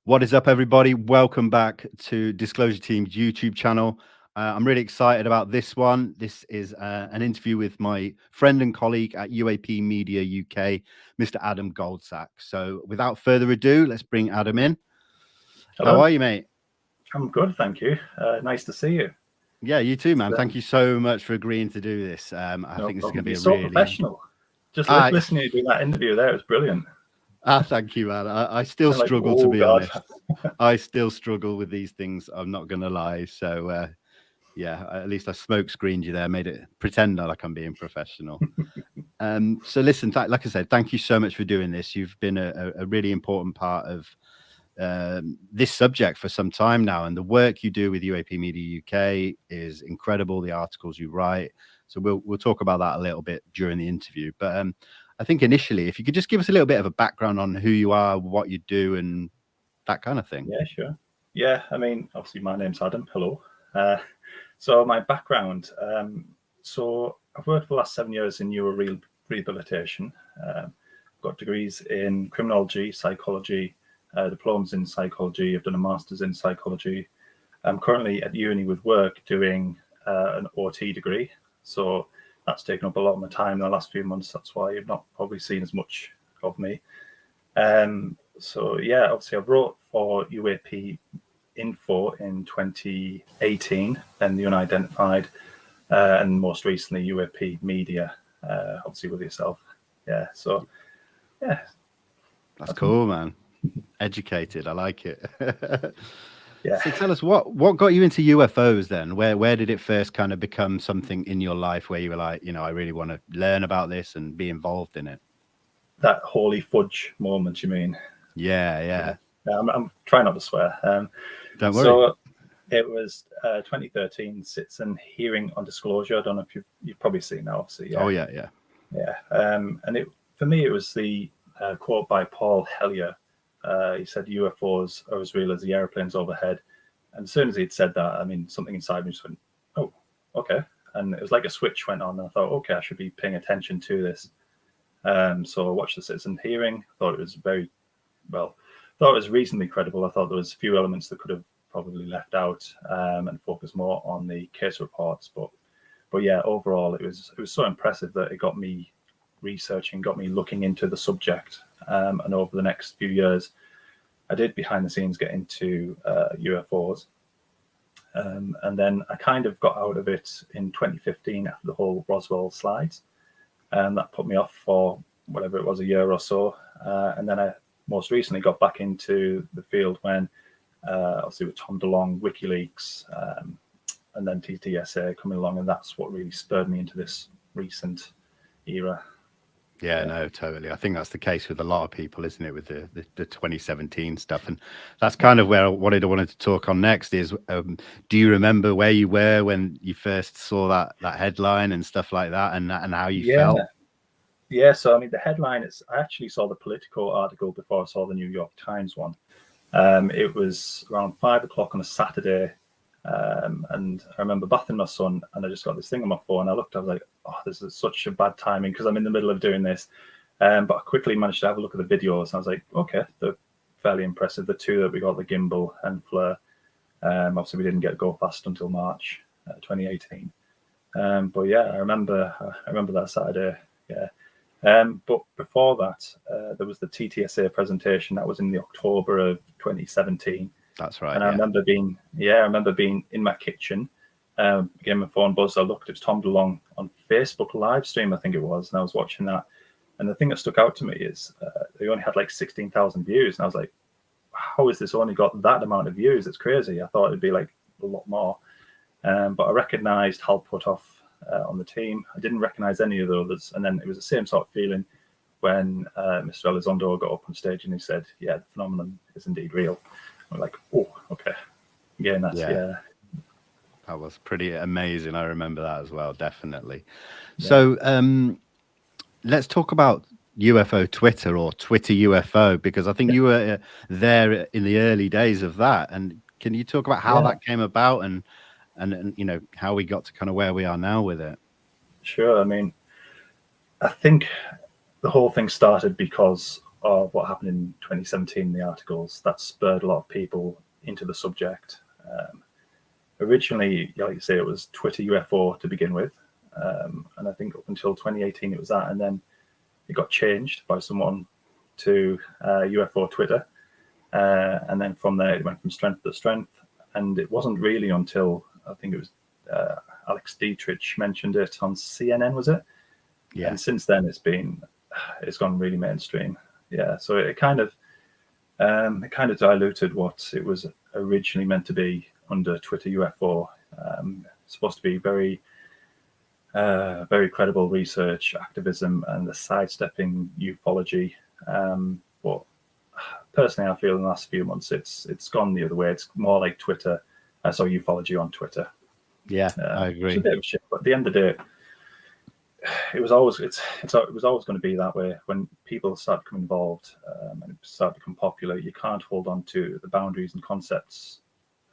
What is up, everybody? Welcome back to Disclosure Team's YouTube channel. I'm really excited about this one. This is an interview with my friend and colleague at UAP Media UK, Mr. Adam Goldsack. So without further ado, let's bring Adam in. Hello. How are you, mate? I'm good, thank you. Nice to see you. Yeah, you too, man. Thank you so much for agreeing to do this. I think this is going to be so really professional. Just listening to do that interview there, it was brilliant. Thank you, man. I still struggle, to be honest. I still struggle with these things. I'm not going to lie. So, yeah, at least I smoke screened you there, made it pretend like I'm being professional. So listen, like I said, thank you so much for doing this. You've been a really important part of this subject for some time now, and the work you do with UAP Media UK is incredible. The articles you write. So we'll talk about that a little bit during the interview. But I think initially, if you could just give us a little bit of a background on who you are, what you do, and that kind of thing. Yeah, sure. Yeah, I mean, obviously my name's Adam. Hello. So my background, so I've worked for the last 7 years in neuro rehabilitation. Got degrees in criminology, psychology, diplomas in psychology. I've done a master's in psychology. I'm currently at uni with work doing an OT degree. So that's taken up a lot of my time in the last few months. That's why you've not probably seen as much of me. So yeah, obviously I wrote for UAP Info in 2018, then the Unidentified, and most recently UAP Media, obviously with yourself. Yeah, so yeah. That's cool, man. Educated, I like it. Yeah. So tell us, what got you into UFOs then? Where did it first kind of become something in your life where you were like, you know, I really want to learn about this and be involved in it? That holy fudge moment, you mean? Yeah. I'm trying not to swear. Don't worry. So it was 2013 Citizen Hearing on Disclosure. I don't know if you've probably seen that, obviously. Yeah. Oh yeah. And for me, it was the quote by Paul Hellyer. He said UFOs are as real as the airplanes overhead. And as soon as he'd said that, I mean, something inside me just went, oh, okay. And it was like a switch went on. And I thought, okay, I should be paying attention to this. So I watched the Citizen Hearing. Thought it was thought it was reasonably credible. I thought there was a few elements that could have probably left out and focused more on the case reports. But yeah, overall, it was so impressive that it got me researching, got me looking into the subject. And over the next few years, I did behind the scenes get into UFOs. And then I kind of got out of it in 2015 after the whole Roswell slides. And that put me off for whatever it was, a year or so. And then I most recently got back into the field when, obviously with Tom DeLonge, WikiLeaks, and then TTSA coming along. And that's what really spurred me into this recent era. Yeah, no, totally. I think that's the case with a lot of people, isn't it, with the 2017 stuff? And that's kind of where I wanted to talk on next is, do you remember where you were when you first saw that headline and stuff like that, and how you felt? Yeah, so I mean, the headline is, I actually saw the Politico article before I saw the New York Times one. It was around 5 o'clock on a Saturday. And I remember bathing my son, and I just got this thing on my phone. I looked, I was like, oh, this is such a bad timing because I'm in the middle of doing this. But I quickly managed to have a look at the videos, and I was like, okay, they're fairly impressive. The two that we got, the Gimbal and Flare. Obviously, we didn't get Go Fast until March 2018. But yeah, I remember that Saturday. Yeah. But before that, there was the TTSA presentation that was in the October of 2017. That's right. And I remember being in my kitchen, getting my phone buzzed. I looked, it was Tom DeLonge on Facebook live stream, I think it was, and I was watching that. And the thing that stuck out to me is they only had like 16,000 views, and I was like, how has this only got that amount of views? It's crazy. I thought it'd be like a lot more. But I recognised Hal Puthoff on the team. I didn't recognise any of the others, and then it was the same sort of feeling when Mr. Elizondo got up on stage and he said, "Yeah, the phenomenon is indeed real." I'm like, oh, okay. Again, yeah. That was pretty amazing. I remember that as well, definitely. Yeah. So let's talk about UFO Twitter, or Twitter UFO, because I think you were there in the early days of that. And can you talk about how that came about and you know, how we got to kind of where we are now with it? Sure. I mean, I think the whole thing started because of what happened in 2017, the articles that spurred a lot of people into the subject. Originally, like you say, it was Twitter UFO to begin with. And I think up until 2018 it was that. And then it got changed by someone to UFO Twitter. And then from there, it went from strength to strength. And it wasn't really until, I think it was Alex Dietrich mentioned it on CNN, was it? Yeah. And since then, it's gone really mainstream. Yeah. So it kind of diluted what it was originally meant to be under Twitter UFO. It's supposed to be very credible research, activism, and the sidestepping ufology. But personally, I feel in the last few months it's gone the other way. It's more like Twitter. I saw ufology on Twitter. Yeah, I agree. It's a bit of shit, but at the end of the day, it was always going to be that way. When people start becoming involved and start to become popular, you can't hold on to the boundaries and concepts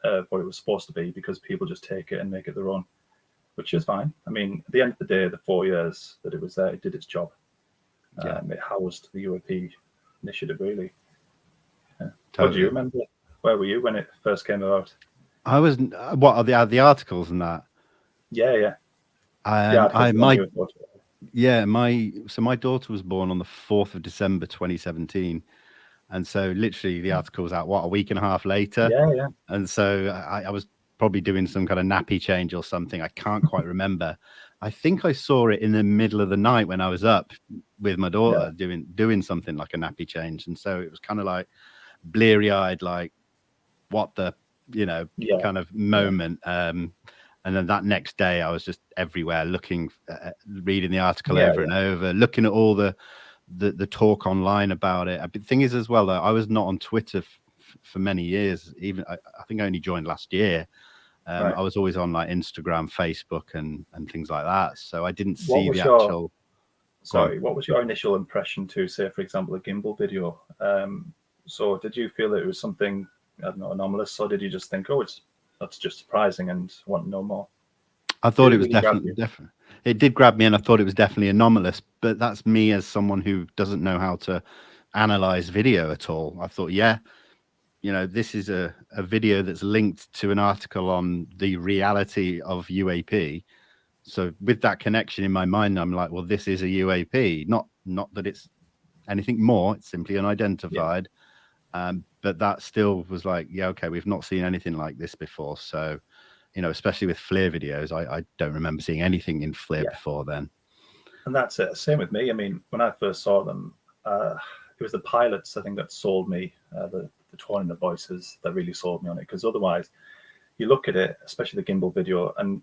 of what it was supposed to be, because people just take it and make it their own, which is fine. I mean, at the end of the day, the 4 years that it was there, it did its job. It housed the UAP initiative, really. Yeah. Totally. What do you remember? Where were you when it first came about? I was, what are the articles and that? Yeah. My daughter was born on the 4th of December 2017, and so literally the article was out a week and a half later. Yeah. And so I was probably doing some kind of nappy change or something. I can't quite remember. I think I saw it in the middle of the night when I was up with my daughter doing something like a nappy change, and so it was kind of like bleary-eyed, like what the kind of moment. And then that next day, I was just everywhere looking, reading the article over and over, looking at all the talk online about it. The thing is, as well, though, I was not on Twitter for many years. Even I think I only joined last year. I was always on like Instagram, Facebook, and things like that. So I didn't see the actual. What was your initial impression to, say, for example, a gimbal video? So did you feel that it was something, I don't know, anomalous, or did you just think, that's just surprising and want to know more? I thought it was definitely. It did grab me, and I thought it was definitely anomalous. But that's me as someone who doesn't know how to analyze video at all. I thought, this is a video that's linked to an article on the reality of UAP. So with that connection in my mind, I'm like, well, this is a UAP. Not that it's anything more. It's simply unidentified. But that still was like, okay, we've not seen anything like this before. So, especially with Flare videos, I don't remember seeing anything in Flare before then. And that's it. Same with me. I mean, when I first saw them, it was the pilots, I think, that sold me, the tone and the voices that really sold me on it. Because otherwise, you look at it, especially the gimbal video, and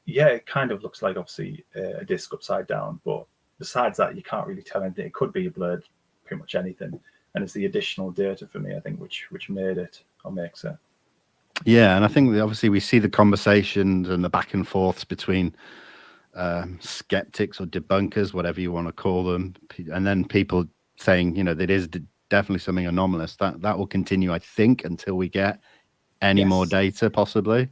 it kind of looks like, obviously, a disc upside down. But besides that, you can't really tell anything. It could be blurred, pretty much anything. And it's the additional data for me, I think, which made it or makes it. Yeah, and I think that obviously we see the conversations and the back and forths between skeptics or debunkers, whatever you want to call them, and then people saying, that is definitely something anomalous. That will continue, I think, until we get any more data, possibly.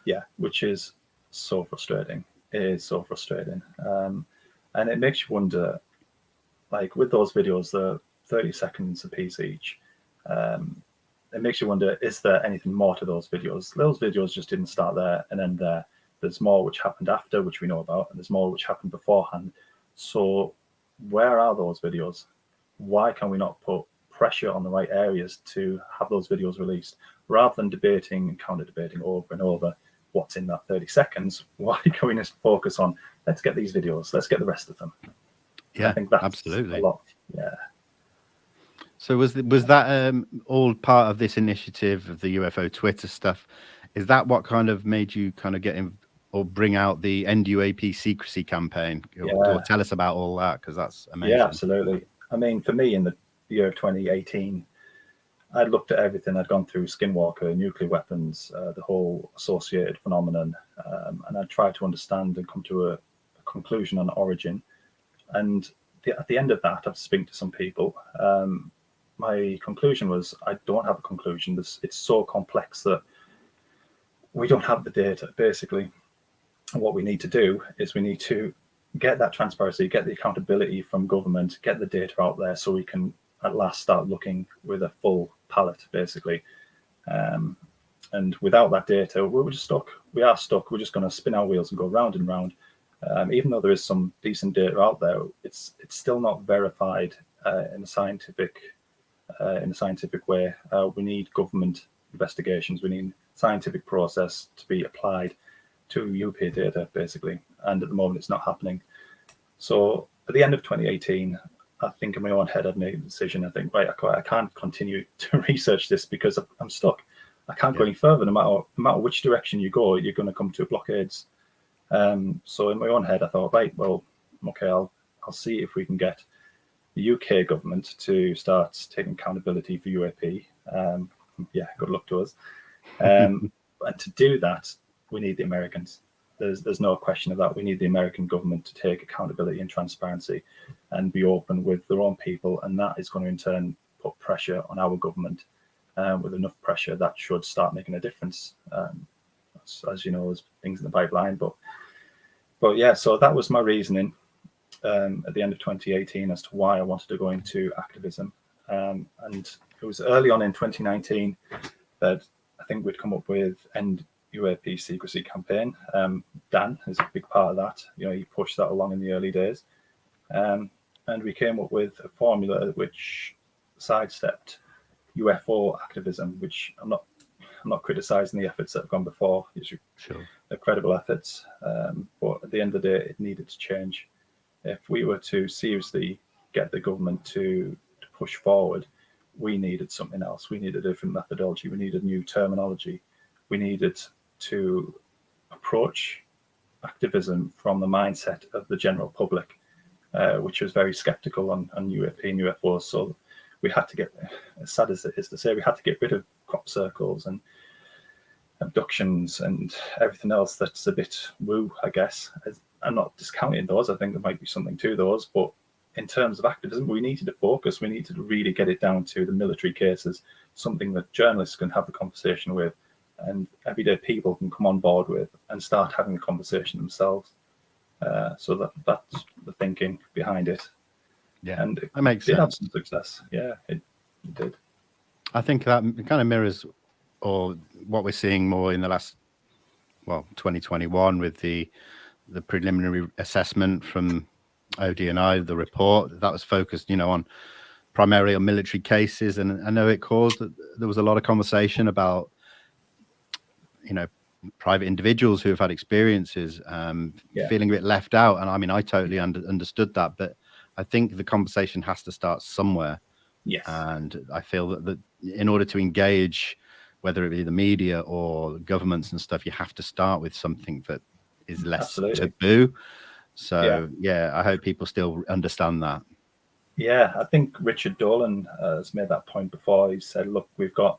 Yeah, which is so frustrating. It is so frustrating, and it makes you wonder, like with those videos, the 30 seconds a piece each. It makes you wonder, is there anything more to those videos? Those videos just didn't start there and end there. There's more which happened after, which we know about, and there's more which happened beforehand. So where are those videos? Why can we not put pressure on the right areas to have those videos released? Rather than debating and counter-debating over and over what's in that 30 seconds, why can we just focus on, let's get these videos, let's get the rest of them? Yeah, I think that's absolutely a lot. Yeah. So was that all part of this initiative of the UFO Twitter stuff? Is that what kind of made you kind of get in or bring out the End UAP Secrecy campaign? Or tell us about all that, because that's amazing. Yeah, absolutely. I mean, for me, in the year of 2018, I'd looked at everything. I'd gone through Skinwalker, nuclear weapons, the whole associated phenomenon, and I'd tried to understand and come to a conclusion on origin. And at the end of that, I've spoken to some people. My conclusion was, I don't have a conclusion. It's so complex that we don't have the data, basically. And what we need to do is we need to get that transparency, get the accountability from government, get the data out there so we can at last start looking with a full palette, basically. And without that data, we're just stuck. We are stuck. We're just going to spin our wheels and go round and round. Even though there is some decent data out there, it's still not verified in a scientific way. We need government investigations. We need scientific process to be applied to UAP data, basically. And at the moment, it's not happening. So at the end of 2018, I think in my own head, I'd made a decision. I think, right, I can't continue to research this because I'm stuck. I can't go any further. No matter which direction you go, you're going to come to blockades. So in my own head, I thought, right, well, okay, I'll see if we can get the UK government to start taking accountability for UAP. Good luck to us. And to do that, we need the Americans. There's no question of that. We need the American government to take accountability and transparency and be open with their own people. And that is going to in turn put pressure on our government. With enough pressure, that should start making a difference. As you know, there's things in the pipeline. But yeah, so that was my reasoning at the end of 2018 as to why I wanted to go into activism. And it was early on in 2019 that I think we'd come up with End UAP Secrecy campaign. Dan is a big part of that. He pushed that along in the early days. And we came up with a formula which sidestepped UFO activism, which I'm not criticizing the efforts that have gone before. They're credible efforts. But at the end of the day, it needed to change. If we were to seriously get the government to push forward, we needed something else. We needed a different methodology. We needed new terminology. We needed to approach activism from the mindset of the general public, which was very skeptical on UAP and UFOs. So we had to get, as sad as it is to say, we had to get rid of crop circles and abductions and everything else that's a bit woo, I guess. I'm not discounting those. I think there might be something to those. But in terms of activism, we needed to focus. We needed to really get it down to the military cases, something that journalists can have the conversation with and everyday people can come on board with and start having the conversation themselves. So that's the thinking behind it. Yeah, and it that makes did sense. have some success. Yeah, it did. I think that kind of mirrors or what we're seeing more in the last, 2021 with the preliminary assessment from Odni, the report that was focused, on primarily on military cases. And I know there was a lot of conversation about, private individuals who have had experiences feeling a bit left out. And I mean, I totally understood that, but I think the conversation has to start somewhere. Yes. And I feel that in order to engage, whether it be the media or governments and stuff, you have to start with something that is less taboo. So yeah, I hope people still understand that. Yeah, I think Richard Dolan has made that point before. He said, look, they've got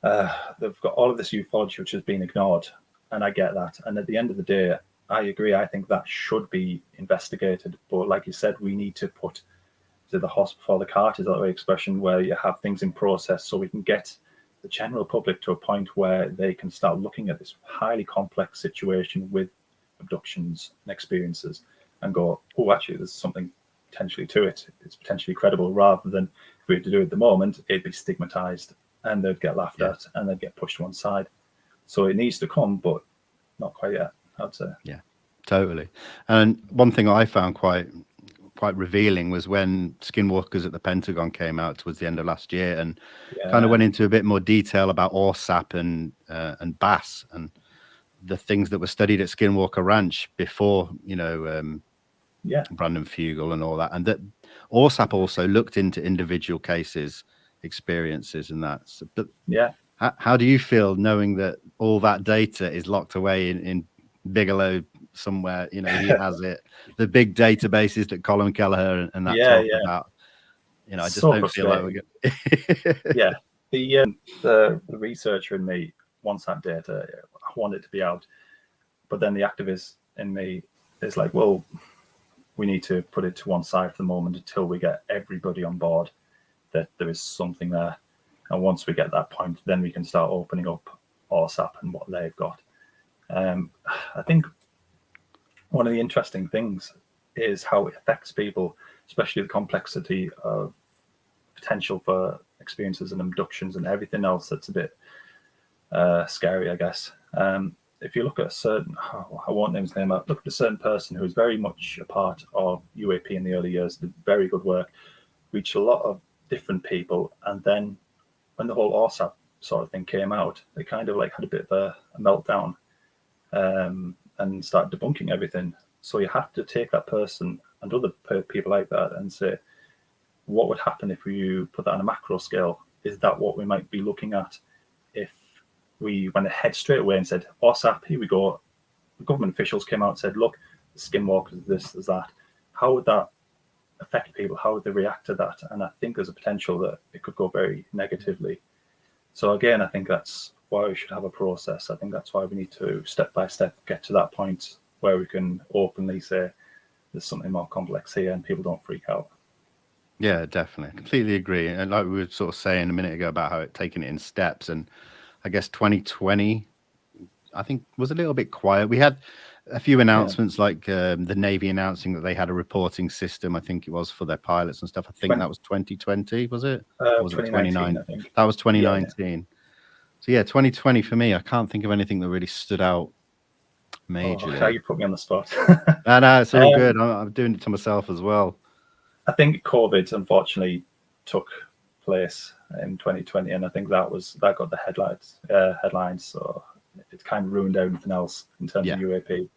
all of this ufology which has been ignored, and I get that. And at the end of the day, I agree. I think that should be investigated. But like you said, we need to put the horse before the cart, is that the expression, where you have things in process so we can get the general public to a point where they can start looking at this highly complex situation with abductions and experiences and go, oh, actually, there's something potentially to it. It's potentially credible, rather than if we were to do it at the moment, it'd be stigmatized and they'd get laughed at and they'd get pushed to one side. So it needs to come, but not quite yet, I'd say. Yeah, totally. And one thing I found quite revealing was when Skinwalkers at the Pentagon came out towards the end of last year and kind of went into a bit more detail about ORSAP and BAS and the things that were studied at Skinwalker Ranch before, Brandon Fugel and all that. And that ORSAP also looked into individual cases, experiences and that. So, but how do you feel knowing that all that data is locked away in Bigelow somewhere? He has it, the big databases that Colin Kelleher and that talk about. I just so don't feel like we're good. The researcher in me wants that data. I want it to be out, but then the activist in me is like, well, we need to put it to one side for the moment until we get everybody on board that there is something there. And once we get that point, then we can start opening up ORSAP and what they've got. I think one of the interesting things is how it affects people, especially the complexity of potential for experiences and abductions and everything else that's a bit scary, I guess. If you look at a certain, I won't name his name, look at a certain person who was very much a part of UAP in the early years, did very good work, reached a lot of different people, and then when the whole OSAP sort of thing came out, they kind of like had a bit of a meltdown and started debunking everything. So you have to take that person and other people like that and say, what would happen if you put that on a macro scale? Is that what we might be looking at if we went ahead straight away and said, OSAP, here we go. The government officials came out and said, look, the skinwalkers, this, is that. How would that affect people? How would they react to that? And I think there's a potential that it could go very negatively. So again, I think that's why we should have a process. I think that's why we need to step by step get to that point where we can openly say there's something more complex here and people don't freak out. Yeah, definitely. Completely agree. And like we were sort of saying a minute ago about how it taken it in steps, and I guess 2020, I think, was a little bit quiet. We had a few announcements, like the Navy announcing that they had a reporting system, I think it was, for their pilots and stuff. I think that was 2020, was it? Or was it 2019? I think. That was 2019. So yeah, 2020 for me, I can't think of anything that really stood out majorly. How you put me on the spot. No, it's all good. I'm doing it to myself as well. I think COVID unfortunately took place in 2020, and I think that got the headlines. So it kind of ruined everything else in terms of UAP.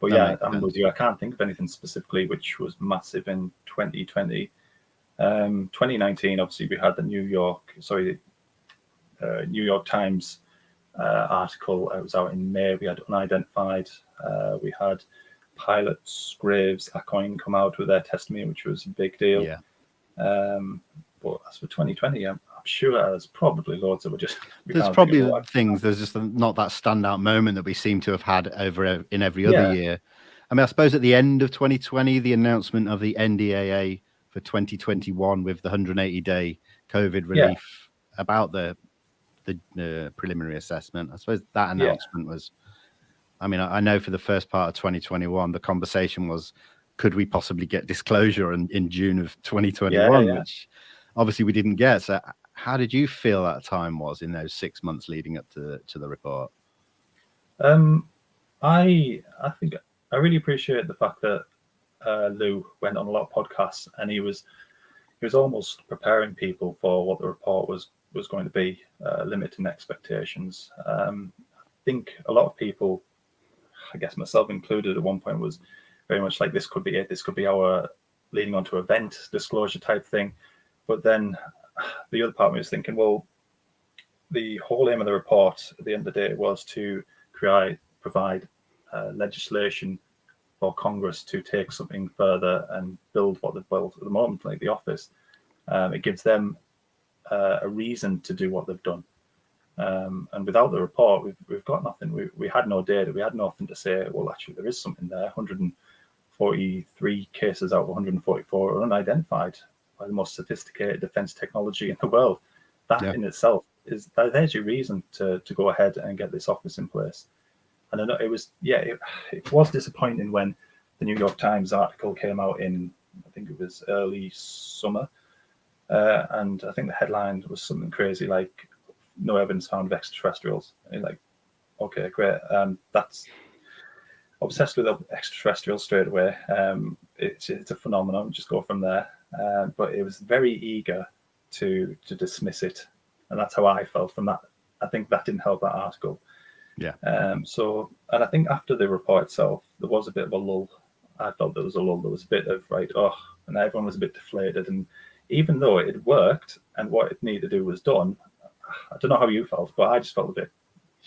But I'm with you. I can't think of anything specifically which was massive in 2020. 2019, obviously, we had the New York Times article. It was out in May. We had unidentified. We had pilots, Graves, AOIMSG come out with their testimony, which was a big deal. Yeah. But as for 2020, I'm sure there's probably loads that were just. There's probably things. There's just not that standout moment that we seem to have had in every other year. I mean, I suppose at the end of 2020, the announcement of the NDAA for 2021 with the 180-day COVID relief about the preliminary assessment. I suppose that announcement was. I mean, I know for the first part of 2021, the conversation was, could we possibly get disclosure in June of 2021, which obviously we didn't get. So how did you feel that time was in those 6 months leading up to the report? I think I really appreciate the fact that Lou went on a lot of podcasts, and he was almost preparing people for what the report was going to be, limiting expectations. I think a lot of people, I guess myself included at one point, was very much like, this could be it. This could be our leading on to event disclosure type thing. But then the other part of me was thinking, well, the whole aim of the report at the end of the day was to provide legislation for Congress to take something further and build what they've built at the moment, like the office. It gives them a reason to do what they've done. And without the report, we've got nothing. We had no data. We had nothing to say, well, actually, there is something there. 143 cases out of 144 are unidentified by the most sophisticated defense technology in the world. That in itself there's your reason to go ahead and get this office in place. And I know it was disappointing when the New York Times article came out in, I think it was early summer. And I think the headline was something crazy like, no evidence found of extraterrestrials. And you're like, okay, great. That's obsessed with extraterrestrials straight away. It's a phenomenon. Just go from there. But it was very eager to dismiss it, and that's how I felt from that. I think that didn't help that article. Yeah. And I think after the report itself, there was a bit of a lull. I felt there was a lull. There was a bit of and everyone was a bit deflated. And even though it worked and what it needed to do was done, I don't know how you felt, but I just felt a bit.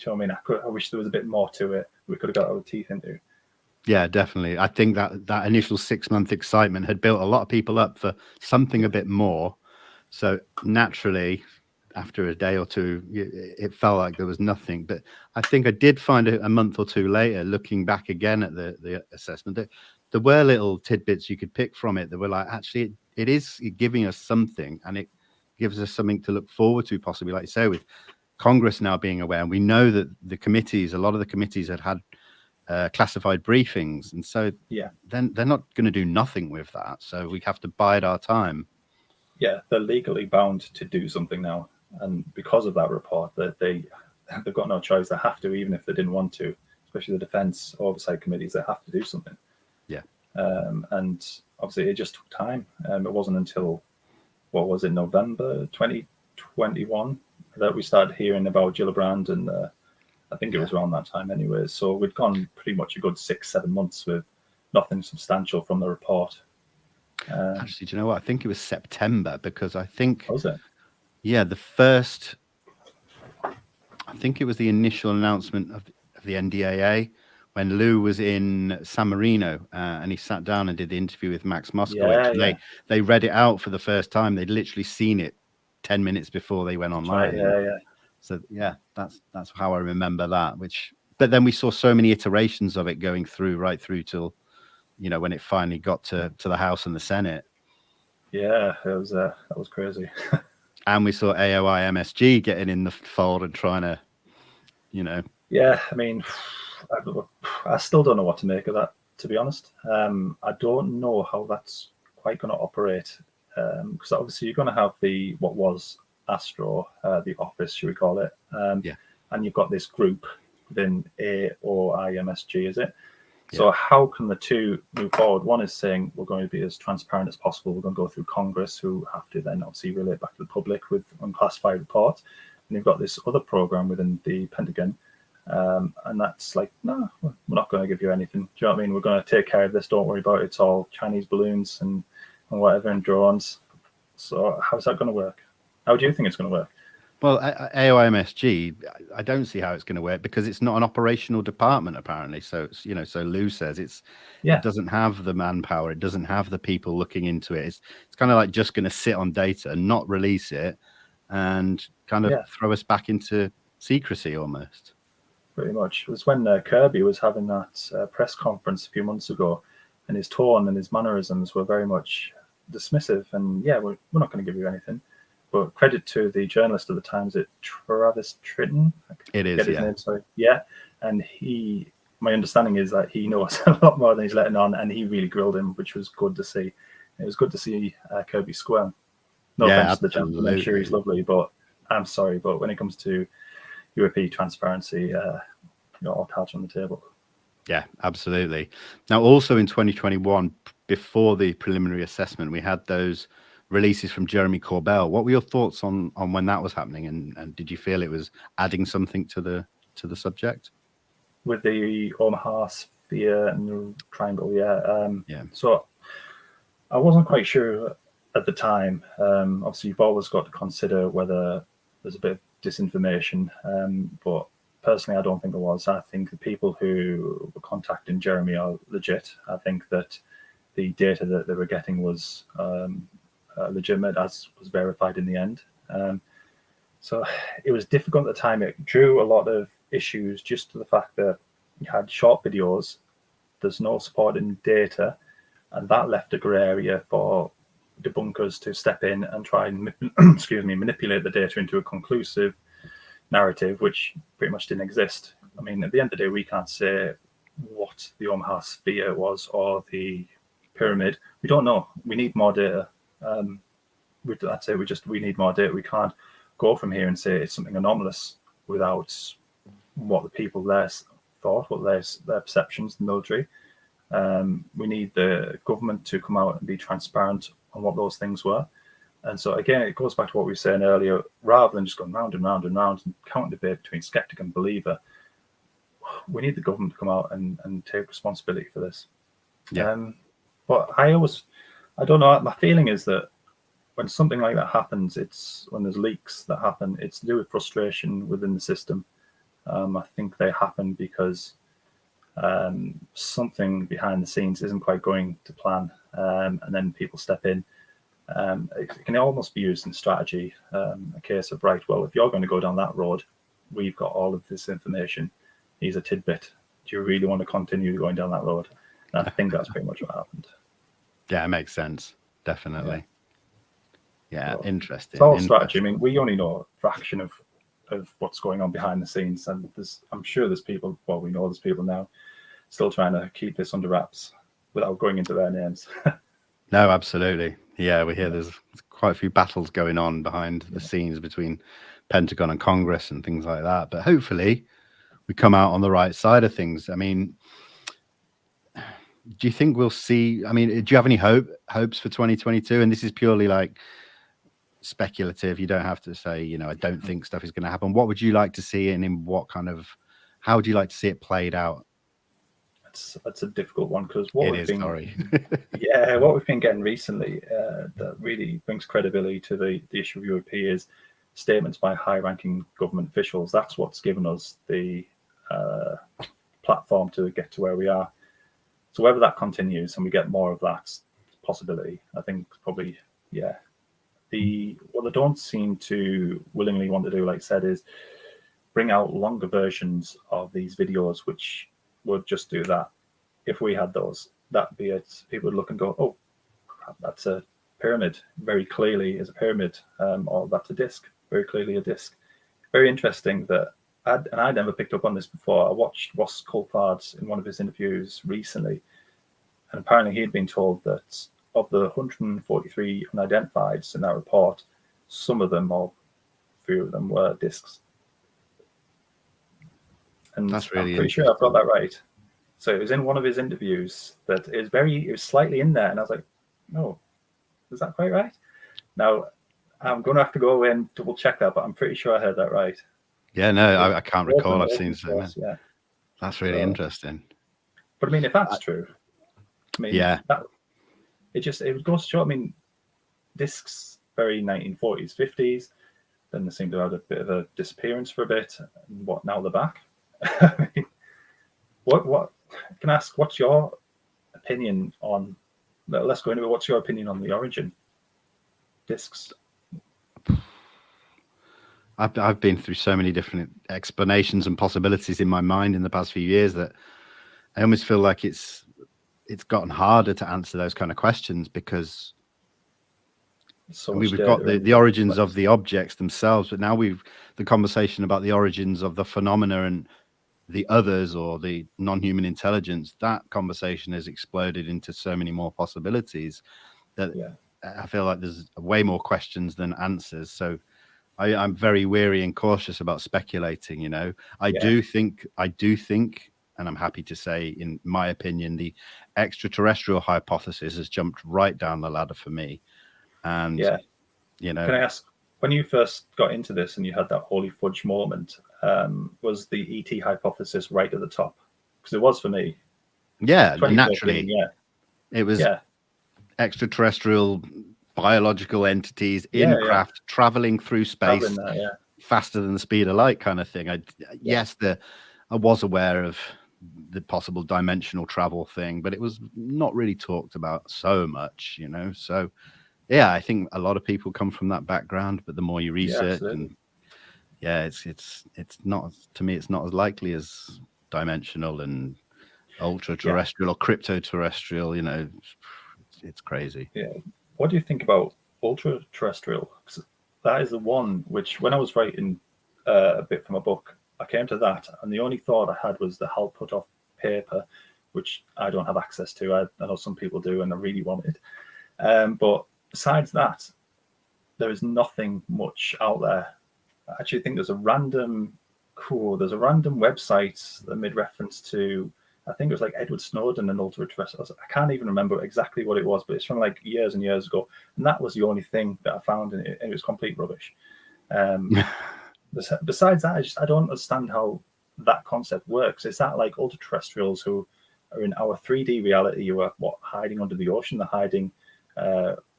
I mean, I wish there was a bit more to it. We could have got our teeth into. Yeah, definitely. I think that initial 6 month excitement had built a lot of people up for something a bit more. So naturally, after a day or two, it felt like there was nothing. But I think I did find a month or two later, looking back again at the assessment, that there were little tidbits you could pick from it that were like, actually, it is giving us something, and it gives us something to look forward to, possibly, like you say, with Congress now being aware. And we know that a lot of the committees had classified briefings, and so then they're not going to do nothing with that. So we have to bide our time. yeah, they're legally bound to do something now, and because of that report, that they've got no choice. They have to, even if they didn't want to. Especially the defence oversight committees, they have to do something. Yeah. And obviously, it just took time. It wasn't until, what was it, November 2021 that we started hearing about Gillibrand, and I think it was around that time anyway. So we'd gone pretty much a good 6-7 months with nothing substantial from the report. Actually, do you know what? I think it was September, because I think, was it? Yeah, I think it was the initial announcement of the NDAA when Lou was in San Marino, and he sat down and did the interview with Max Moskowitz. Yeah. They read it out for the first time. They'd literally seen it 10 minutes before they went online. Right, yeah. So yeah, that's how I remember that. But then we saw so many iterations of it going through, right through till, when it finally got to the House and the Senate. Yeah, that was crazy. And we saw AOIMSG getting in the fold and trying to, Yeah, I mean, I still don't know what to make of that, to be honest. I don't know how that's quite going to operate, because obviously you're going to have what was Astro, the office, should we call it? And you've got this group within AOIMSG, is it? Yeah. So how can the two move forward? One is saying we're going to be as transparent as possible. We're going to go through Congress, who have to then obviously relate back to the public with unclassified reports. And you've got this other program within the Pentagon. And that's like, no, we're not going to give you anything. Do you know what I mean? We're going to take care of this. Don't worry about it. It's all Chinese balloons and whatever, and drones. So how's that going to work? How do you think it's going to work? Well, AOIMSG, I don't see how it's going to work, because it's not an operational department, apparently. So, so Lou says it doesn't have the manpower. It doesn't have the people looking into it. It's kind of like just going to sit on data and not release it, and kind of throw us back into secrecy almost. Pretty much. It was when Kirby was having that press conference a few months ago, and his tone and his mannerisms were very much dismissive. And we're not going to give you anything. But credit to the journalist at the time, is it Travis Tritton? It is, yeah. Name, sorry. Yeah, and my understanding is that he knows a lot more than he's letting on, and he really grilled him, which was good to see. It was good to see Kirby squirm. No offense to the gentleman, I'm sure he's lovely, but I'm sorry, but when it comes to UAP transparency, all cards on the table. Yeah, absolutely. Now, also in 2021, before the preliminary assessment, we had those releases from Jeremy Corbell. What were your thoughts on when that was happening, and did you feel it was adding something to the subject? With the Omaha sphere and the triangle, So I wasn't quite sure at the time. Obviously, you've always got to consider whether there's a bit of disinformation, but personally, I don't think there was. I think the people who were contacting Jeremy are legit. I think that the data that they were getting was legitimate, as was verified in the end. So it was difficult at the time. It drew a lot of issues just to the fact that you had short videos, there's no supporting data, and that left a grey area for debunkers to step in and try and manipulate the data into a conclusive narrative, which pretty much didn't exist. I mean, at the end of the day, we can't say what the Omaha sphere was or the pyramid. We don't know. We need more data. I'd say we need more data. We can't go from here and say it's something anomalous without what the people there thought, what their perceptions, the military. We need the government to come out and be transparent on what those things were. And so again, it goes back to what we were saying earlier. Rather than just going round and round and round and counter debate between skeptic and believer, we need the government to come out and take responsibility for this. But I don't know. My feeling is that when something like that happens, when there's leaks that happen, it's to do with frustration within the system. I think they happen because something behind the scenes isn't quite going to plan, and then people step in. It can almost be used in strategy, a case of, right, well, if you're going to go down that road, we've got all of this information. Here's a tidbit. Do you really want to continue going down that road? And I think that's pretty much what happened. Yeah, it makes sense. Definitely. Yeah, so, interesting. It's all strategy. I mean, we only know a fraction of what's going on behind the scenes. And I'm sure there's people, well, we know there's people now still trying to keep this under wraps without going into their names. No, absolutely. Yeah, we hear there's quite a few battles going on behind the scenes between Pentagon and Congress and things like that. But hopefully we come out on the right side of things. I mean, do you think we'll see? I mean, do you have any hopes for 2022? And this is purely like speculative. You don't have to say, you know, I don't think stuff is going to happen. What would you like to see, and in what kind of, how would you like to see it played out? That's a difficult one, because what what we've been getting recently that really brings credibility to the issue of UAP is statements by high-ranking government officials. That's what's given us the platform to get to where we are. So whether that continues and we get more of that possibility, I think probably, yeah. What they don't seem to willingly want to do, like I said, is bring out longer versions of these videos, which would just do that. If we had those, that'd be it. People would look and go, oh, crap, that's a pyramid. Very clearly is a pyramid, or that's a disc. Very clearly a disc. Very interesting that, I'd never picked up on this before. I watched Ross Coulthard in one of his interviews recently, and apparently he'd been told that of the 143 unidentifieds in that report, some of them, or a few of them, were discs. And that's really I'm pretty sure I've got that right. So it was in one of his interviews that it was slightly in there, and I was like, no, is that quite right? Now, I'm going to have to go and double check that, but I'm pretty sure I heard that right. Yeah, no, I can't recall. I've seen something. Yeah. That's really interesting. But I mean, if that's true, I mean, yeah, it goes to show. I mean, discs, very 1940s, 50s. Then they seem to have had a bit of a disappearance for a bit. And what, now they're back? I mean, what can I ask? What's your opinion on? Let's go into it. What's your opinion on the origin discs? I've been through so many different explanations and possibilities in my mind in the past few years that I almost feel like it's gotten harder to answer those kind of questions, because we've got the origins of the objects themselves, but now the conversation about the origins of the phenomena and the others, or the non-human intelligence, that conversation has exploded into so many more possibilities that I feel like there's way more questions than answers. So I'm very wary and cautious about speculating. You know, I do think, and I'm happy to say, in my opinion, the extraterrestrial hypothesis has jumped right down the ladder for me. And you know, can I ask, when you first got into this and you had that holy fudge moment, was the ET hypothesis right at the top? Because it was for me. Yeah, naturally. It was extraterrestrial biological entities in craft traveling through space faster than the speed of light, kind of thing. I was aware of the possible dimensional travel thing, but it was not really talked about so much, you know. So I think a lot of people come from that background, but the more you research it's not, to me, it's not as likely as dimensional and ultra terrestrial or crypto terrestrial. You know, it's crazy. What do you think about ultra terrestrial? That is the one which, when I was writing a bit from a book, I came to that, and the only thought I had was the Hal Puthoff paper, which I don't have access to. I know some people do, and I really want it. But besides that, there is nothing much out there. I actually think there's a random website that made reference to, I think it was like Edward Snowden and ultra terrestrial. I can't even remember exactly what it was, but it's from like years and years ago. And that was the only thing that I found, and it was complete rubbish. Besides that, I don't understand how that concept works. Is that like ultra terrestrials who are in our 3D reality, who are hiding under the ocean, they're hiding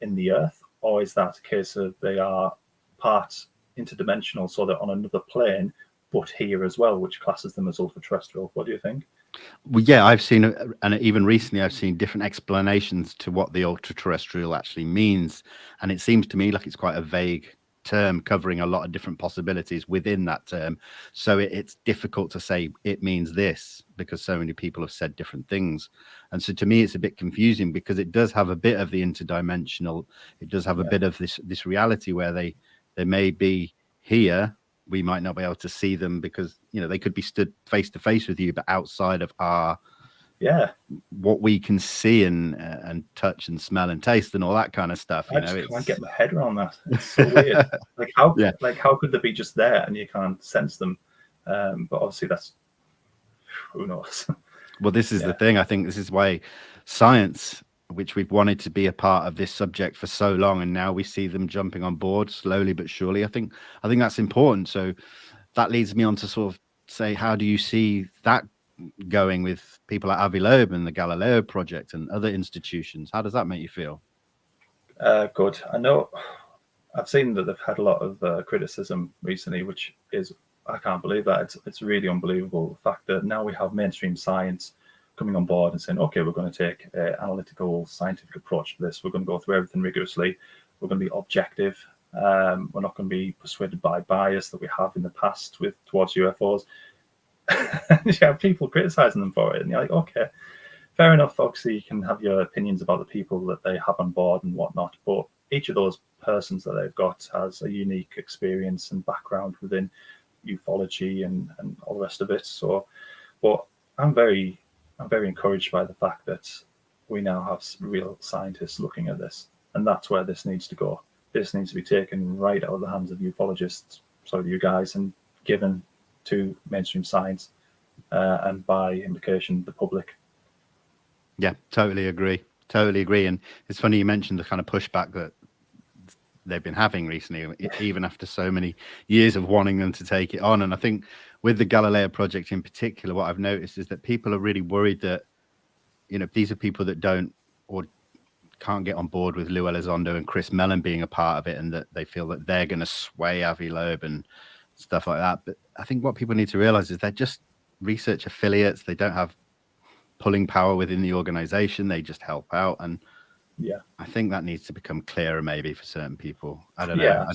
in the earth? Or is that a case of they are part interdimensional, so they're on another plane, but here as well, which classes them as ultra terrestrial? What do you think? Well, yeah, I've seen, and even recently I've seen different explanations to what the ultra terrestrial actually means, and it seems to me like it's quite a vague term covering a lot of different possibilities within that term. So it's difficult to say it means this, because so many people have said different things. And so to me, it's a bit confusing, because it does have a bit of the interdimensional. It does have a bit of this reality where they may be here. We might not be able to see them because, you know, they could be stood face to face with you, but outside of our what we can see and touch and smell and taste and all that kind of stuff. I just can't get my head around that. It's so weird. Like how could they be just there and you can't sense them? But obviously that's, who knows. Well, this is the thing. I think this is why science, which we've wanted to be a part of this subject for so long, and now we see them jumping on board slowly but surely. I think that's important. So that leads me on to sort of say, how do you see that going with people at Avi Loeb and the Galileo Project and other institutions? How does that make you feel? Good. I know I've seen that they've had a lot of criticism recently, which is, I can't believe that. It's really unbelievable, the fact that now we have mainstream science coming on board and saying, okay, we're going to take an analytical, scientific approach to this. We're going to go through everything rigorously. We're going to be objective. We're not going to be persuaded by bias that we have in the past towards UFOs. You have people criticizing them for it, and you're like, okay, fair enough. Obviously, you can have your opinions about the people that they have on board and whatnot, but each of those persons that they've got has a unique experience and background within ufology and all the rest of it. So, but I'm very encouraged by the fact that we now have real scientists looking at this, and that's where this needs to go. This needs to be taken right out of the hands of ufologists, sorry, you guys, and given to mainstream science, and by implication, the public. Yeah, totally agree. And it's funny you mentioned the kind of pushback that they've been having recently, even after so many years of wanting them to take it on. And I think with the Galileo Project in particular, what I've noticed is that people are really worried that, these are people that don't or can't get on board with Lou Elizondo and Chris Mellon being a part of it, and that they feel that they're going to sway Avi Loeb and stuff like that. But I think what people need to realize is they're just research affiliates. They don't have pulling power within the organization. They just help out. And I think that needs to become clearer maybe for certain people. I don't know.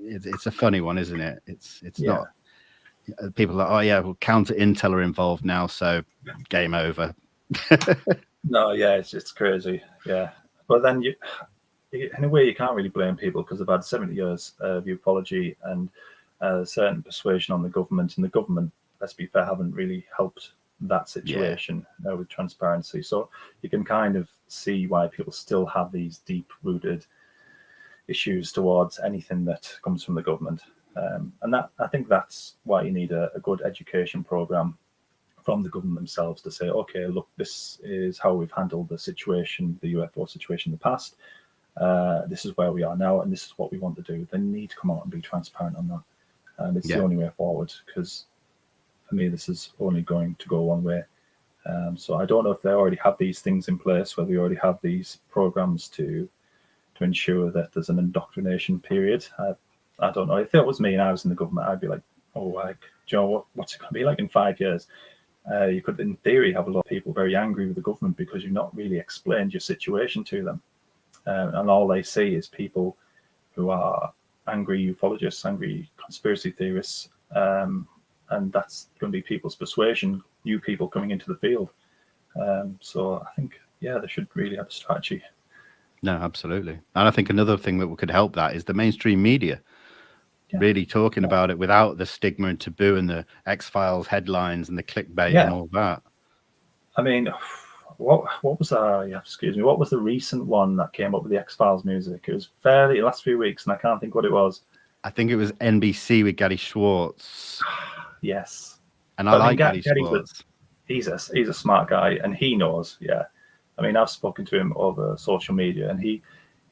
It's a funny one, isn't it? It's not. People are like, oh yeah, well, counter intel are involved now, so game over. No, it's crazy. But then in a way you can't really blame people, because they've had 70 years of ufology and certain persuasion on the government, and the government, let's be fair, haven't really helped that situation with transparency. So you can kind of see why people still have these deep-rooted issues towards anything that comes from the government. And that, I think that's why you need a good education program from the government themselves to say, okay, look, this is how we've handled the situation, the UFO situation in the past. This is where we are now, and this is what we want to do. They need to come out and be transparent on that. And it's the only way forward, because for me, this is only going to go one way. So I don't know if they already have these things in place, whether we already have these programs to ensure that there's an indoctrination period. I don't know. If it was me and I was in the government, I'd be like, oh, like, do you know what's it going to be like in 5 years? You could, in theory, have a lot of people very angry with the government because you've not really explained your situation to them. And all they see is people who are angry ufologists, angry conspiracy theorists, and that's going to be people's persuasion, new people coming into the field. So I think, they should really have a strategy. No, absolutely. And I think another thing that could help that is the mainstream media really talking about it without the stigma and taboo and the X-Files headlines and the clickbait and all that. I mean, what was what was the recent one that came up with the X-Files music? It was fairly last few weeks, and I can't think what it was. I think it was NBC with Gary Schwartz. Yes. And I like Gary Schwartz. He's a smart guy, and he knows. I mean, I've spoken to him over social media, and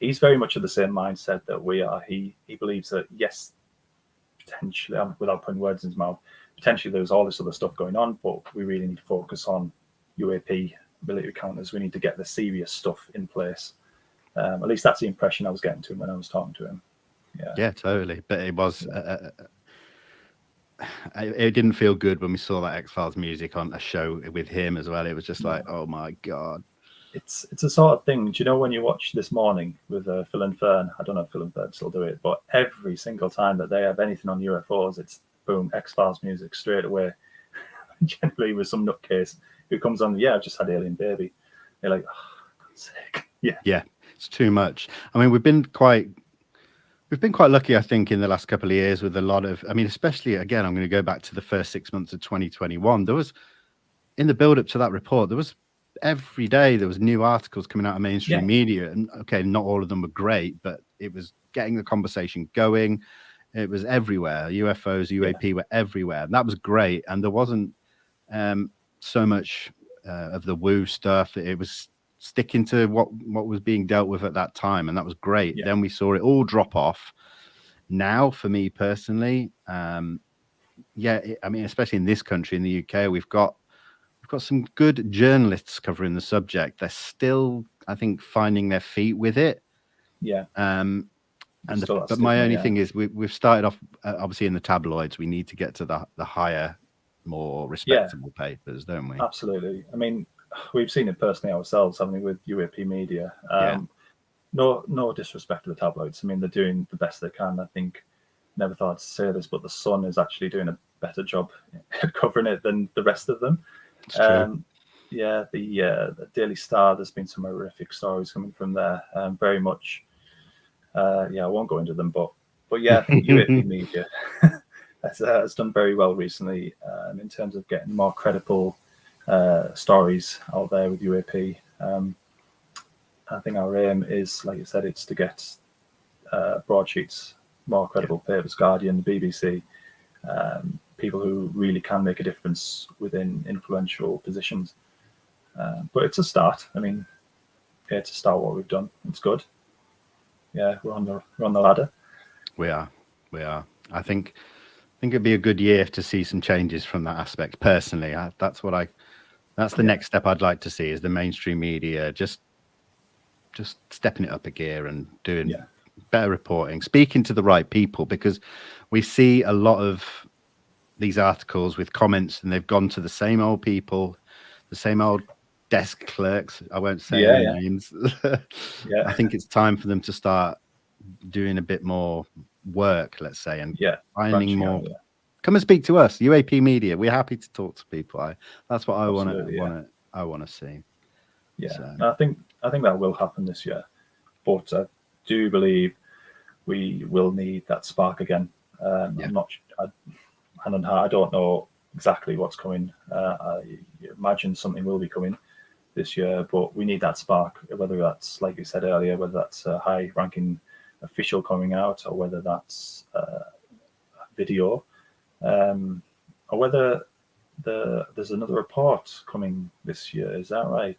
he's very much of the same mindset that we are. He believes that, yes, potentially, without putting words in his mouth, potentially there's all this other stuff going on, but we really need to focus on UAP ability counters. We need to get the serious stuff in place. At least that's the impression I was getting to him when I was talking to him. Yeah, totally. But it was... it didn't feel good when we saw that X-Files music on a show with him as well. It was just like, oh my God. It's a sort of thing. Do you know when you watch This Morning with Phil and Fern? I don't know if Phil and Fern still do it, but every single time that they have anything on UFOs, it's boom, X-Files music straight away. Generally with some nutcase who comes on, I just had Alien Baby. They're like, oh, for God's sake. Yeah, it's too much. I mean, we've been quite lucky, I think, in the last couple of years with a lot of, I mean, especially, again, I'm going to go back to the first 6 months of 2021. There was in the build up to that report, there was every day there was new articles coming out of mainstream media, and okay, not all of them were great, but it was getting the conversation going. It was everywhere. UFOs, UAP were everywhere, and that was great. And there wasn't so much of the woo stuff. It was sticking to what was being dealt with at that time, and that was great. Then we saw it all drop off. Now, for me personally, I mean, especially in this country, in the UK, we've got some good journalists covering the subject. They're still, I think, finding their feet with it. But my only thing is we've started off obviously in the tabloids. We need to get to the higher, more respectable papers, don't we? Absolutely. I mean, we've seen it personally ourselves, haven't we, with UAP Media. No disrespect to the tabloids. I mean, they're doing the best they can. I think, never thought to say this, but the Sun is actually doing a better job at covering it than the rest of them. The Daily Star, there's been some horrific stories coming from there. Very much. I won't go into them, but yeah, UAP Media has done very well recently in terms of getting more credible stories out there with UAP. I think our aim is, like you said, it's to get broadsheets, more credible papers, Guardian, the BBC, people who really can make a difference within influential positions. But it's a start. I mean, to start what we've done, it's good. Yeah, we're on the ladder. We are. I think it'd be a good year to see some changes from that aspect. Personally, that's the next step I'd like to see, is the mainstream media just stepping it up a gear and doing better reporting, speaking to the right people, because we see a lot of these articles with comments and they've gone to the same old people, the same old desk clerks. I won't say any names. I think it's time for them to start doing a bit more work, let's say, and finding more. Come and speak to us, UAP Media. We're happy to talk to people. That's what I want to see. I think that will happen this year, but I do believe we will need that spark again. I don't know exactly what's coming. I imagine something will be coming this year, but we need that spark, whether that's, like you said earlier, whether that's a high-ranking official coming out, or whether that's a video, or whether there's another report coming this year. Is that right?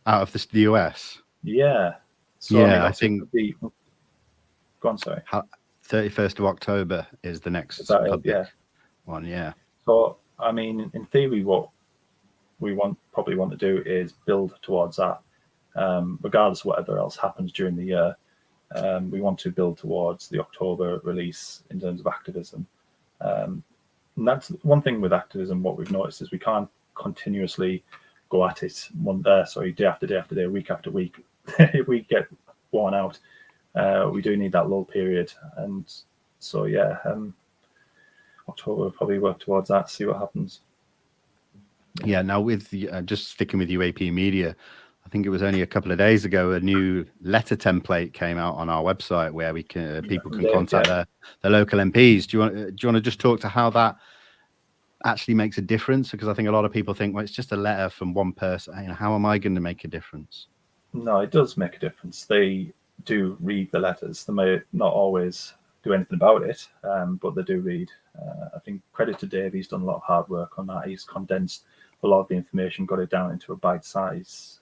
Out of the US? Yeah. So, I think... Go on, sorry. 31st of October is the next public one, So, I mean, in theory, what we probably want to do is build towards that, regardless of whatever else happens during the year. We want to build towards the October release in terms of activism. And that's one thing with activism. What we've noticed is we can't continuously go at it day after day after day, week after week. We get worn out. We do need that lull period, and so October will probably work towards that, see what happens. Now with just sticking with UAP Media, I think it was only a couple of days ago a new letter template came out on our website where we can people can contact their local MPs. Do you want to just talk to how that actually makes a difference? Because I think a lot of people think, well, it's just a letter from one person. How am I going to make a difference? No, it does make a difference. They do read the letters. They may not always do anything about it, but they do read. I think credit to Dave, he's done a lot of hard work on that. He's condensed a lot of the information, got it down into a bite-sized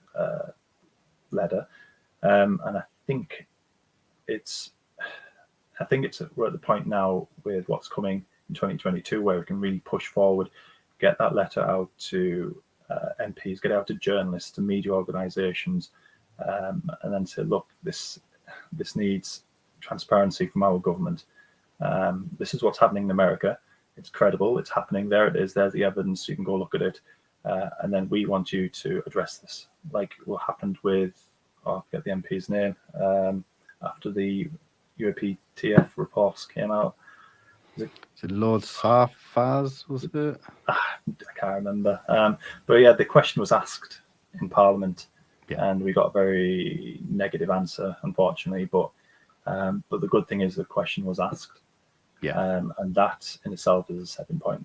letter, and I think we're at the point now with what's coming in 2022 where we can really push forward, get that letter out to MPs, get it out to journalists, to media organisations, and then say, look, this needs transparency from our government. This is what's happening in America. It's credible. It's happening. There it is. There's the evidence. You can go look at it. And then we want you to address this, like what happened with, I forget the MP's name, after the UAPTF reports came out. Is it Lord Sarfaz, was it? I can't remember. But yeah, the question was asked in Parliament, and we got a very negative answer, unfortunately. But the good thing is the question was asked. And that in itself is a setting point.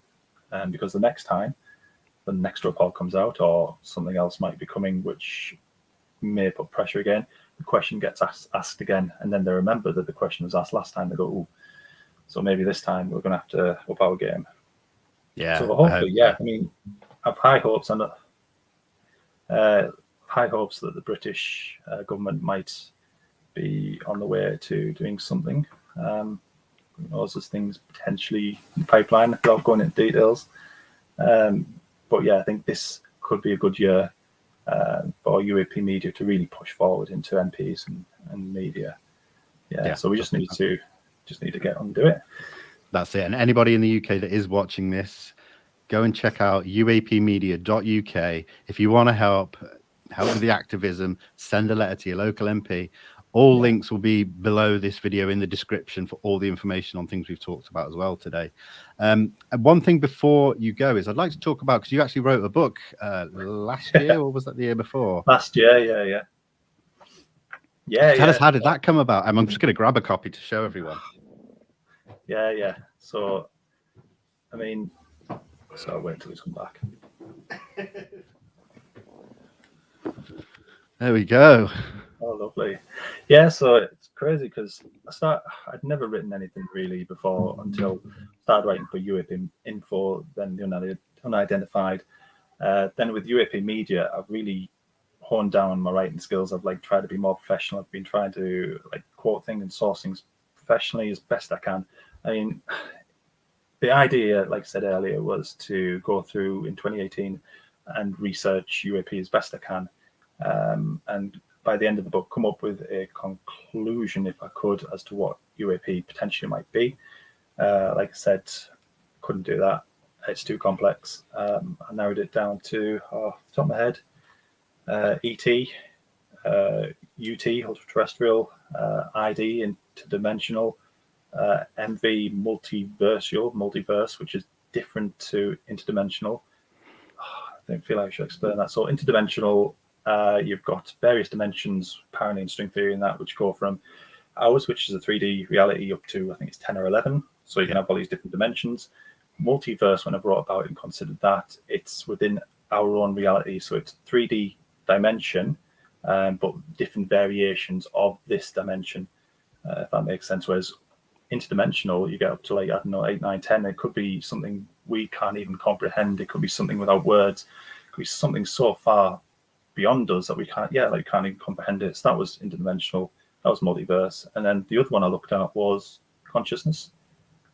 Because the next time the next report comes out, or something else might be coming, which may put pressure again. The question gets asked again, and then they remember that the question was asked last time. They go, "Ooh, so maybe this time we're going to have to up our game." Yeah. So hopefully, I mean, I've high hopes that the British government might be on the way to doing something. Who knows, there's things potentially in the pipeline without going into details. But yeah, I think this could be a good year for UAP media to really push forward into MPs and media. Yeah, so we just need to get on and do it. That's it. And anybody in the UK that is watching this, go and check out UAPMediaUK. If you want to help with the activism, send a letter to your local MP. All links will be below this video in the description for all the information on things we've talked about as well today. And one thing before you go is I'd like to talk about, because you actually wrote a book last year, or was that the year before? Last year, yeah. Tell us, how did that come about? I'm just going to grab a copy to show everyone. Yeah. So, I mean, so I'll wait until he's come back. There we go. Oh, lovely. Yeah, so it's crazy because I'd never written anything really before until I started writing for UAP Info, then the Unidentified. Then with UAP Media, I've really honed down my writing skills. I've tried to be more professional. I've been trying to quote things and source things professionally as best I can. I mean, the idea, like I said earlier, was to go through in 2018 and research UAP as best I can. And by the end of the book, come up with a conclusion, if I could, as to what UAP potentially might be. Like I said, couldn't do that. It's too complex. I narrowed it down to, off the top of my head, ET, UT, ultra-terrestrial, ID, interdimensional, MV, multiverse, which is different to interdimensional. I don't feel like I should explain that. So interdimensional, you've got various dimensions, apparently in string theory and that, which go from ours, which is a 3D reality, up to, I think it's 10 or 11. So you can have all these different dimensions. Multiverse, when I brought about and considered that, it's within our own reality. So it's 3D dimension, but different variations of this dimension, if that makes sense. Whereas interdimensional, you get up to 8, 9, 10. It could be something we can't even comprehend. It could be something without words. It could be something so far beyond us that we can't even comprehend it. So that was interdimensional, that was multiverse. And then the other one I looked at was consciousness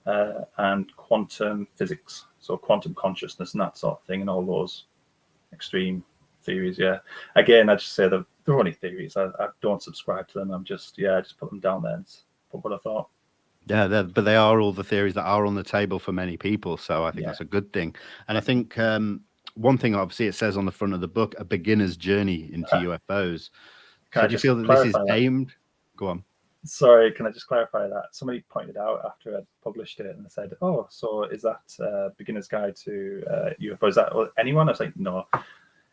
and quantum physics, so quantum consciousness and that sort of thing, and all those extreme theories. Again, I just say that they're only theories. I don't subscribe to them. I'm just put them down there and put what I thought. But they are all the theories that are on the table for many people, so I think that's a good thing. And I think one thing, obviously, it says on the front of the book, a beginner's journey into UFOs. So do you feel that this is aimed? Go on. Sorry, can I just clarify that? Somebody pointed out after I published it and said, "Oh, so is that beginner's guide to UFOs? Is that anyone?" I was like, "No,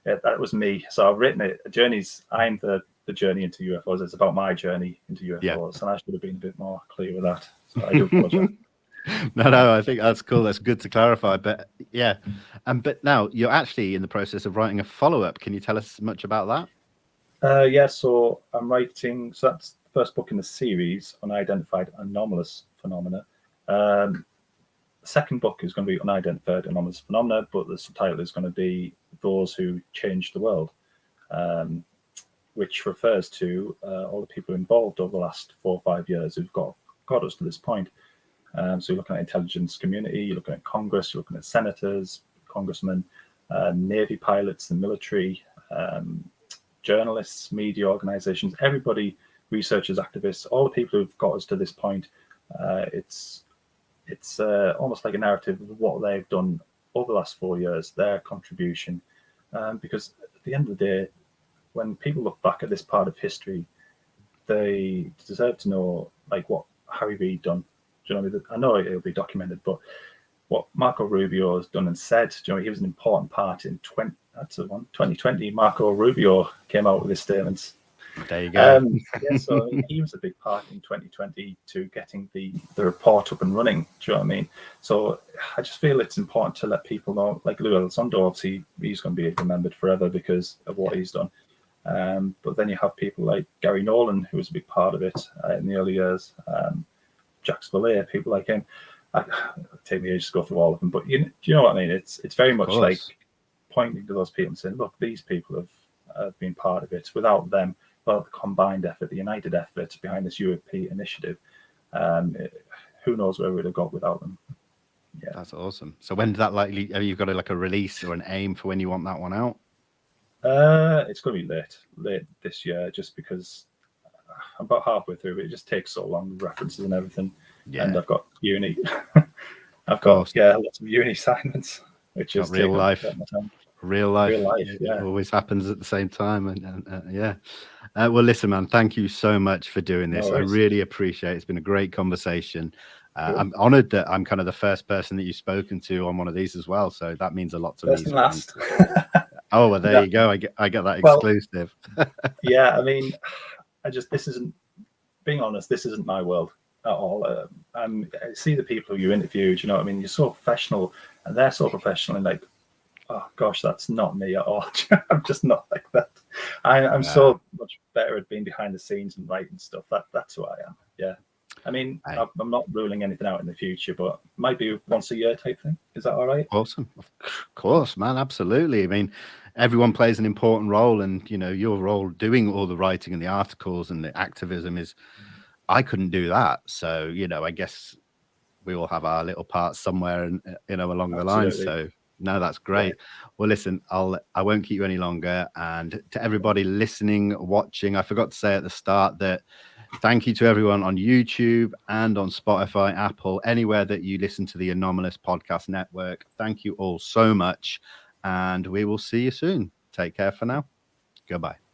that was me." So I've written it. I'm the journey into UFOs. It's about my journey into UFOs, and I should have been a bit more clear with that. So I do apologize. No, I think that's cool. That's good to clarify. But but now you're actually in the process of writing a follow-up. Can you tell us much about that? So I'm writing. So that's the first book in the series, Unidentified Anomalous Phenomena. The second book is going to be Unidentified Anomalous Phenomena, but the subtitle is going to be Those Who Changed the World, which refers to all the people involved over the last 4 or 5 years who've got us to this point. So you're looking at intelligence community, you're looking at Congress, you're looking at senators, congressmen, Navy pilots, the military, journalists, media organizations, everybody, researchers, activists, all the people who've got us to this point. It's almost like a narrative of what they've done over the last 4 years, their contribution. Because at the end of the day, when people look back at this part of history, they deserve to know what Harry Reid done. Do you know what I mean? I know it'll be documented, but what Marco Rubio has done and said, he was an important part in 2020. Marco Rubio came out with his statements. There you go. Yeah, so I mean, he was a big part in 2020 to getting the report up and running. Do you know what I mean? So I just feel it's important to let people know, like Lou Elizondo, obviously he's going to be remembered forever because of what he's done. But then you have people like Gary Nolan, who was a big part of it in the early years. Jacques Vallée, people like him. I take me ages to go through all of them, but do you know what I mean? It's very much like pointing to those people and saying, look, these people have been part of it. Without them, well, the combined effort, the united effort behind this UAP initiative, who knows where we'd have got without them. Yeah, that's awesome. So when did that likely? Have you got a release or an aim for when you want that one out? It's going to be late this year, just because I'm about halfway through. But it just takes so long, references and everything. Yeah. And I've got uni. I've got lots of uni assignments, which is real life. Real life, yeah. It always happens at the same time, and yeah. Well, listen, man, thank you so much for doing this. I really appreciate it. It's been a great conversation. Cool. I'm honored that I'm kind of the first person that you've spoken to on one of these as well, so that means a lot to me. First and last. Oh, well, there you go. I get that exclusive. Yeah, I mean, this isn't, being honest, this isn't my world at all. I see the people who you interviewed, you know what I mean? You're so professional, and they're so professional, and like, oh gosh, that's not me at all. I'm just not like that. I'm so much better at being behind the scenes and writing stuff. That's who I am. Yeah. I mean, I'm not ruling anything out in the future, but it might be once a year type thing. Is that all right? Awesome. Of course, man. Absolutely. I mean, everyone plays an important role, and, you know, your role doing all the writing and the articles and the activism is, I couldn't do that. So, you know, I guess we all have our little parts somewhere, and, you know, along the line. So, no, that's great. Yeah. Well, listen, I won't keep you any longer. And to everybody listening, watching, I forgot to say at the start that thank you to everyone on YouTube and on Spotify, Apple, anywhere that you listen to the Anomalous Podcast Network. Thank you all so much. And we will see you soon. Take care for now. Goodbye.